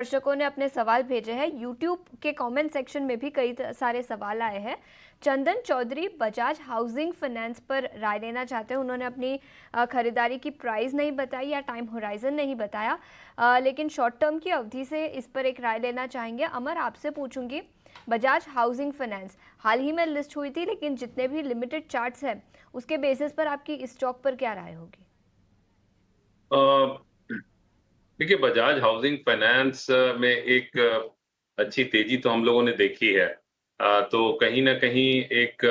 दर्शकों ने अपने सवाल भेजे हैं। यूट्यूब के कमेंट सेक्शन में भी कई सारे सवाल आए हैं। चंदन चौधरी बजाज हाउसिंग फाइनेंस पर राय लेना चाहते हैं। उन्होंने अपनी खरीदारी की प्राइस नहीं बताई या टाइम होराइजन नहीं बताया, लेकिन शॉर्ट टर्म की अवधि से इस पर एक राय लेना चाहेंगे। अमर, आपसे पूछूंगी, बजाज हाउसिंग फाइनेंस हाल ही में लिस्ट हुई थी, लेकिन जितने भी लिमिटेड चार्ट्स हैं उसके बेसिस पर आपकी इस स्टॉक पर क्या राय होगी? देखिए, बजाज हाउसिंग फाइनेंस में एक अच्छी तेजी तो हम लोगों ने देखी है। तो कहीं न कहीं एक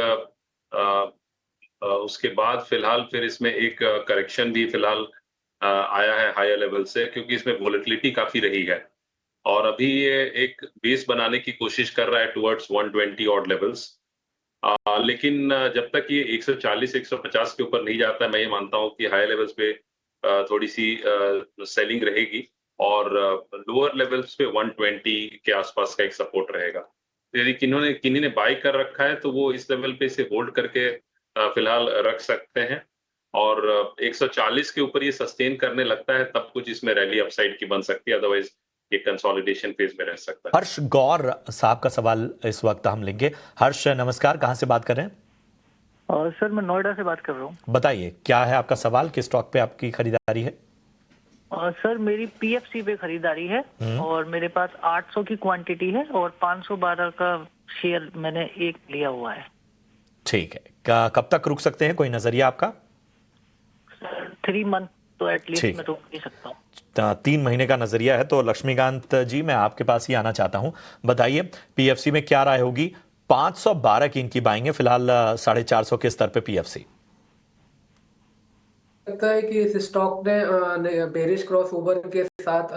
उसके बाद फिलहाल फिर इसमें एक करेक्शन भी फिलहाल आया है हायर लेवल से, क्योंकि इसमें वोलेटिलिटी काफ़ी रही है। और अभी ये एक बेस बनाने की कोशिश कर रहा है टुवर्ड्स 120 ऑड लेवल्स। लेकिन जब तक ये 140-150 के ऊपर नहीं जाता है, मैं ये मानता हूँ कि हायर लेवल्स पे थोड़ी-सी सेलिंग रहेगी और लोअर लेवल्स पे 120 के आसपास का एक सपोर्ट रहेगा। तो यदि किन्हीं ने बाय कर रखा है, तो वो इस लेवल पे इसे होल्ड करके फिलहाल रख सकते हैं और 140 के ऊपर ये सस्टेन करने लगता है, तब कुछ इसमें रैली अपसाइड की बन सकती है, अदरवाइज़ ये कंसोलिडेशन फेज़ में रह सकता है। हर्ष गौर साहब का सवाल इस वक्त हम लेंगे। हर्ष नमस्कार, कहां से बात कर रहे हैं? सर, मैं नोएडा से बात कर रहा हूँ। बताइए, क्या है आपका सवाल, किस स्टॉक पे आपकी खरीदारी है? सर, मेरी पीएफसी पे खरीदारी है और मेरे पास 800 की क्वांटिटी है और 512 का शेयर मैंने एक लिया हुआ है। ठीक है, कब तक रुक सकते हैं, कोई नजरिया आपका? सर, 3 मंथ तो एटलीस्ट मैं रुक नहीं सकता हूँ। 3 महीने का नजरिया है तो लक्ष्मीकांत जी, मैं आपके पास ही आना चाहता हूं। बताइए, पीएफसी में क्या राय होगी? 512 की इनकी बाइंग है, फिलहाल 450 के स्तर पे पीएफसी। लगता है कि इस स्टॉक ने बेरिश क्रॉस ओवर के साथ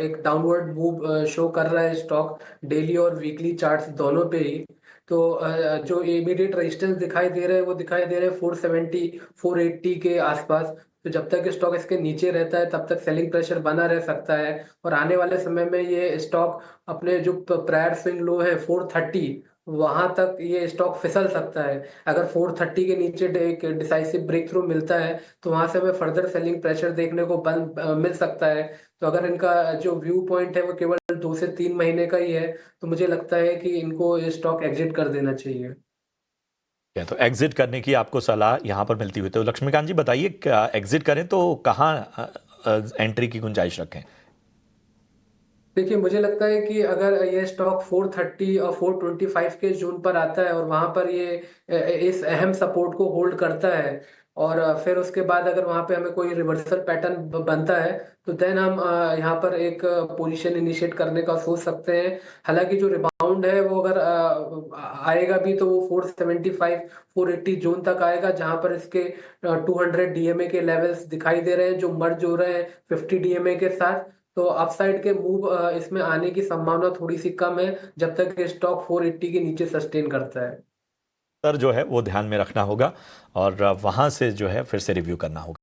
एक डाउनवर्ड मूव शो कर रहा है स्टॉक, डेली और वीकली चार्ट्स दोनों पे ही। तो जो इमीडिएट रेजिस्टेंस दिखाई दे रहे हैं वो दिखाई दे रहे हैं 470 480 के आसपास। तो जब तक स्टॉक इसके नीचे रहता है तब तक सेलिंग प्रेशर बना रह सकता है और आने वाले समय में ये स्टॉक अपने जो प्रायर स्विंग लो है 430, वहां तक ये स्टॉक फिसल सकता है। अगर 430 के नीचे एक डिसाइसिव ब्रेक थ्रू मिलता है तो वहां से हमें फर्दर सेलिंग प्रेशर देखने को मिल सकता है। तो अगर इनका जो व्यू पॉइंट है वो केवल 2 से 3 महीने का ही है, तो मुझे लगता है कि इनको ये स्टॉक एग्जिट कर देना चाहिए। तो एग्जिट करने की आपको सलाह यहां पर मिलती हुई, तो लक्ष्मीकांत जी बताइए, एग्जिट करें तो कहां एंट्री की गुंजाइश रखें? देखिए, मुझे लगता है कि अगर ये स्टॉक 430 और 425 के जोन पर आता है और वहां पर ये इस अहम सपोर्ट को होल्ड करता है और फिर उसके बाद अगर वहां पे हमें कोई रिवर्सल पैटर्न बनता है तो देन हम यहाँ पर एक पोजीशन इनिशिएट करने का सोच सकते हैं। हालांकि जो रिबाउंड है वो अगर आएगा भी तो वो 475 480 जोन तक आएगा, जहां पर इसके 200 डीएमए के लेवल्स दिखाई दे रहे हैं जो मर्ज हो रहे हैं 50 डीएमए के साथ। तो अपसाइड के मूव इसमें आने की संभावना थोड़ी सी कम है जब तक ये स्टॉक 480 के नीचे सस्टेन करता है। सर जो है वो ध्यान में रखना होगा और वहां से जो है फिर से रिव्यू करना होगा।